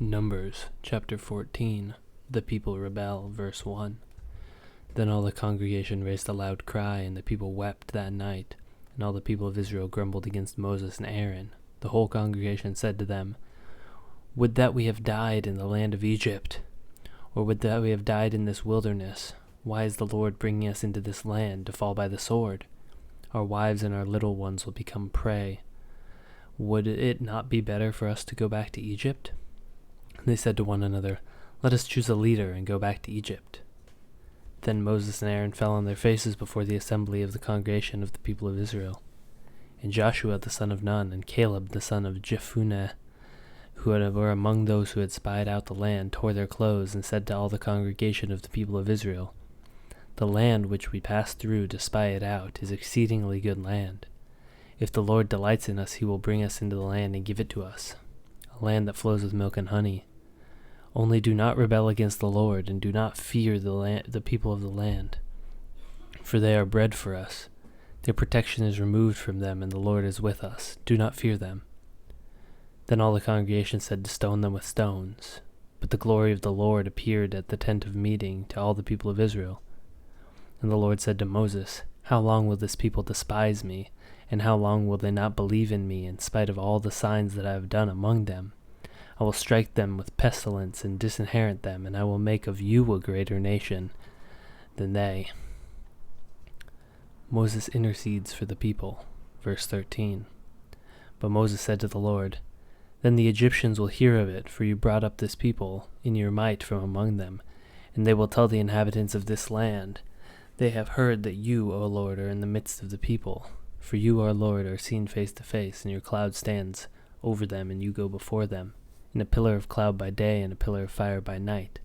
Numbers chapter 14. The people rebel, verse 1. Then all the congregation raised a loud cry, and the people wept that night. And all the people of Israel grumbled against Moses and Aaron. The whole congregation said to them, "Would that we have died in the land of Egypt, or would that we have died in this wilderness. Why is the Lord bringing us into this land to fall by the sword? Our wives and our little ones will become prey. Would it not be better for us to go back to Egypt?" They said to one another, "Let us choose a leader and go back to Egypt." Then Moses and Aaron fell on their faces before the assembly of the congregation of the people of Israel. And Joshua the son of Nun and Caleb the son of Jephunneh, who were among those who had spied out the land, tore their clothes and said to all the congregation of the people of Israel, "The land which we passed through to spy it out is exceedingly good land. If the Lord delights in us, he will bring us into the land and give it to us, a land that flows with milk and honey. Only do not rebel against the Lord, and do not fear the people of the land, for they are bread for us. Their protection is removed from them, and the Lord is with us. Do not fear them." Then all the congregation said to stone them with stones. But the glory of the Lord appeared at the tent of meeting to all the people of Israel. And the Lord said to Moses, "How long will this people despise me, and how long will they not believe in me in spite of all the signs that I have done among them? I will strike them with pestilence and disinherit them, and I will make of you a greater nation than they." Moses intercedes for the people, verse 13. But Moses said to the Lord, "Then the Egyptians will hear of it, for you brought up this people in your might from among them, and they will tell the inhabitants of this land, 'They have heard that you, O Lord, are in the midst of the people. For you, our Lord, are seen face to face, and your cloud stands over them, and you go before them, in a pillar of cloud by day and a pillar of fire by night.'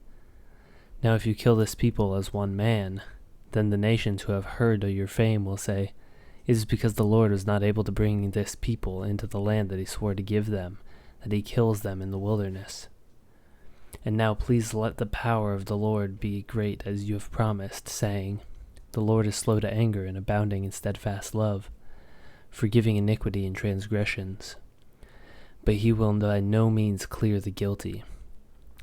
Now if you kill this people as one man, then the nations who have heard of your fame will say, 'It is because the Lord was not able to bring this people into the land that he swore to give them, that he kills them in the wilderness. And now please let the power of the Lord be great as you have promised, saying, The Lord is slow to anger and abounding in steadfast love, forgiving iniquity and transgressions. But he will by no means clear the guilty,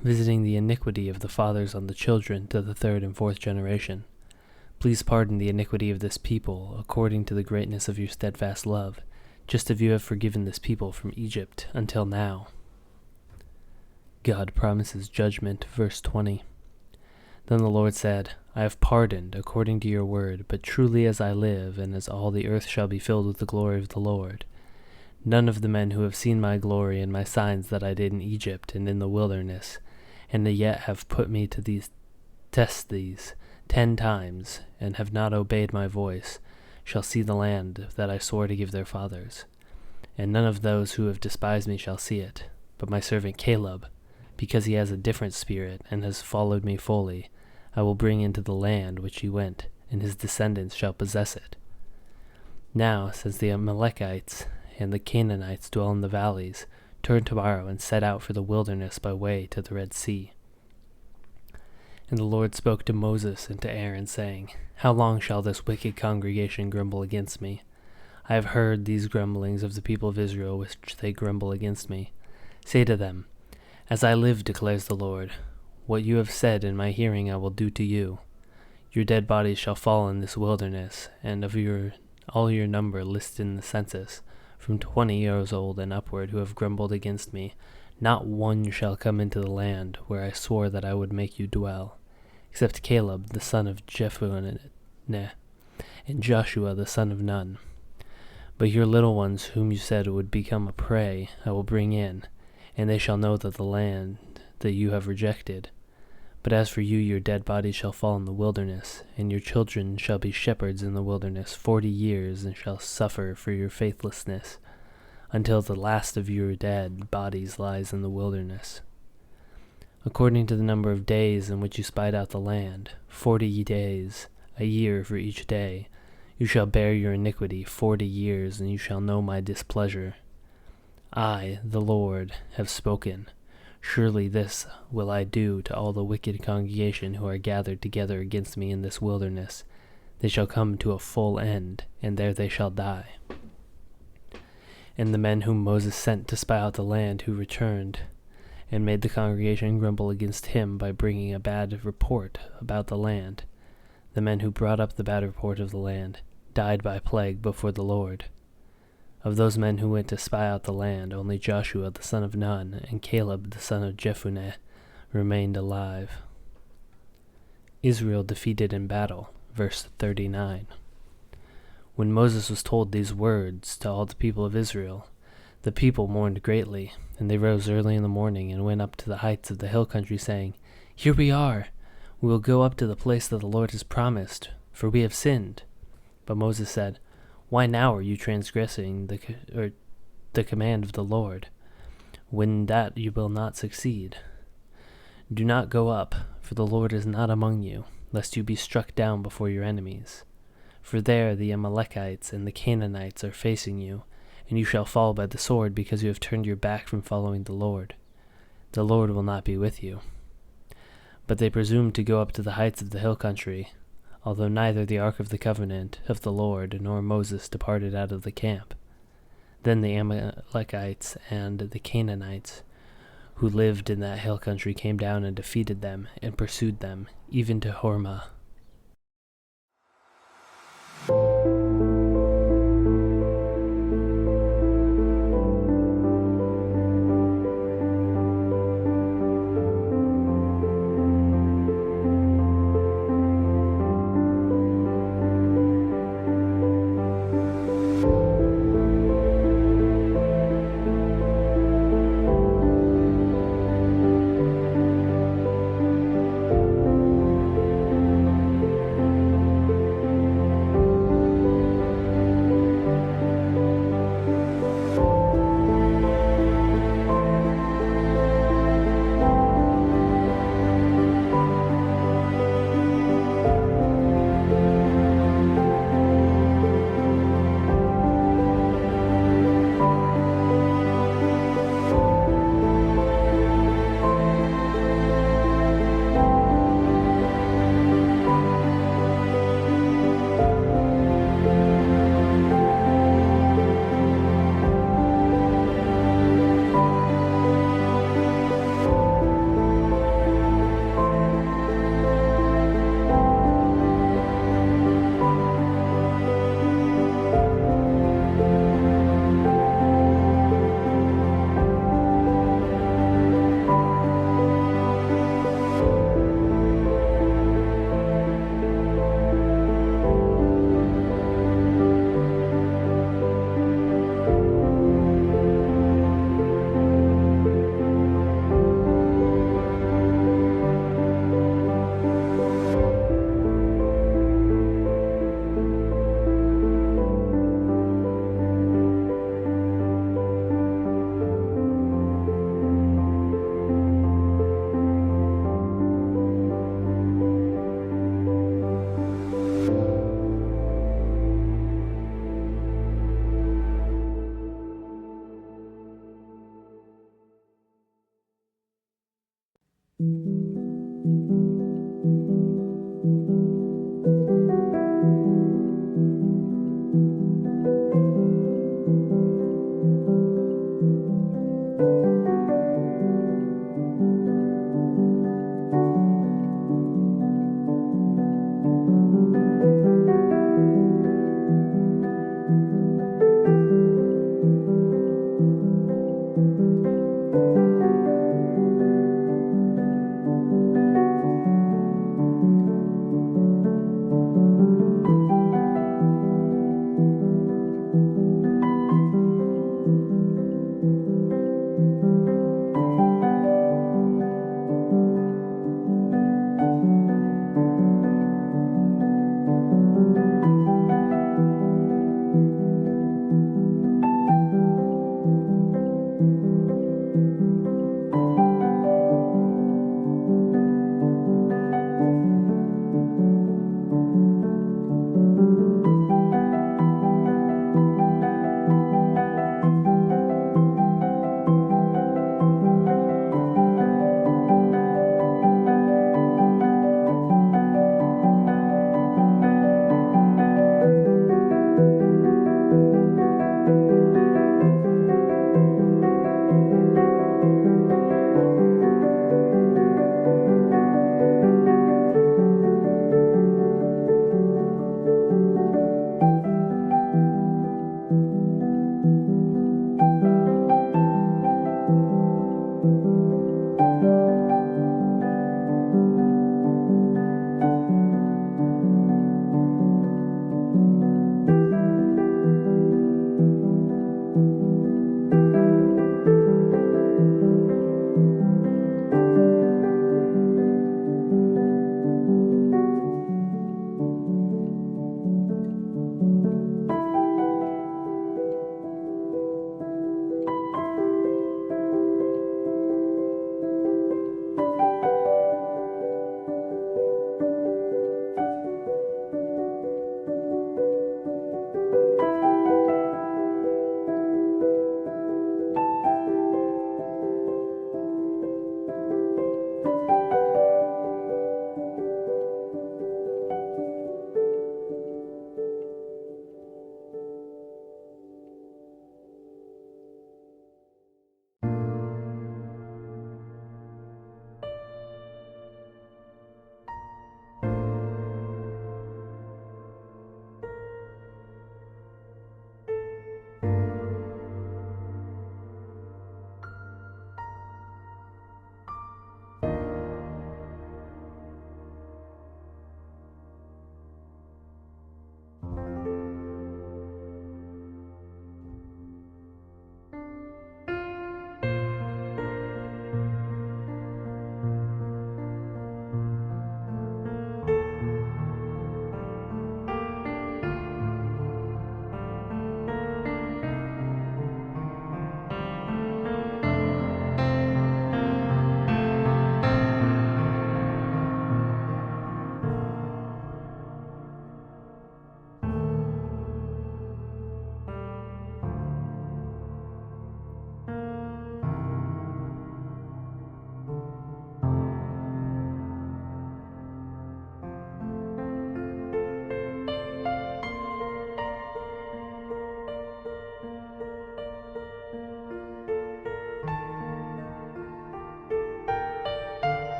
visiting the iniquity of the fathers on the children to the third and fourth generation. Please pardon the iniquity of this people, according to the greatness of your steadfast love, just as you have forgiven this people from Egypt until now." God promises judgment, verse 20. Then the Lord said, "I have pardoned according to your word, but truly as I live, and as all the earth shall be filled with the glory of the Lord, none of the men who have seen my glory and my signs that I did in Egypt and in the wilderness, and yet have put me to test these 10 times, and have not obeyed my voice, shall see the land that I swore to give their fathers. And none of those who have despised me shall see it, but my servant Caleb, because he has a different spirit and has followed me fully, I will bring into the land which he went, and his descendants shall possess it. Now, since the Amalekites and the Canaanites dwell in the valleys, turn tomorrow and set out for the wilderness by way to the Red Sea." And the Lord spoke to Moses and to Aaron, saying, "How long shall this wicked congregation grumble against me? I have heard these grumblings of the people of Israel which they grumble against me. Say to them, 'As I live, declares the Lord, what you have said in my hearing I will do to you. Your dead bodies shall fall in this wilderness, and of all your number listed in the census, from 20 years old and upward, who have grumbled against me, not one shall come into the land where I swore that I would make you dwell, except Caleb the son of Jephunneh and Joshua the son of Nun. But your little ones whom you said would become a prey I will bring in, and they shall know that the land that you have rejected. But as for you, your dead bodies shall fall in the wilderness, and your children shall be shepherds in the wilderness 40 years, and shall suffer for your faithlessness, until the last of your dead bodies lies in the wilderness. According to the number of days in which you spied out the land, 40 days, a year for each day, you shall bear your iniquity 40 years, and you shall know my displeasure. I, the Lord, have spoken. Surely this will I do to all the wicked congregation who are gathered together against me in this wilderness. They shall come to a full end, and there they shall die." And the men whom Moses sent to spy out the land who returned, and made the congregation grumble against him by bringing a bad report about the land. The men who brought up the bad report of the land died by plague before the Lord. Of those men who went to spy out the land, only Joshua the son of Nun and Caleb the son of Jephunneh remained alive. Israel defeated in battle, verse 39. When Moses was told these words to all the people of Israel, the people mourned greatly, and they rose early in the morning and went up to the heights of the hill country, saying, "Here we are! We will go up to the place that the Lord has promised, for we have sinned." But Moses said, "Why now are you transgressing the command of the Lord? When that you will not succeed. Do not go up, for the Lord is not among you, lest you be struck down before your enemies. For there the Amalekites and the Canaanites are facing you, and you shall fall by the sword because you have turned your back from following the Lord. The Lord will not be with you." But they presumed to go up to the heights of the hill country, although neither the ark of the covenant of the Lord nor Moses departed out of the camp. Then the Amalekites and the Canaanites who lived in that hill country came down and defeated them and pursued them, even to Hormah.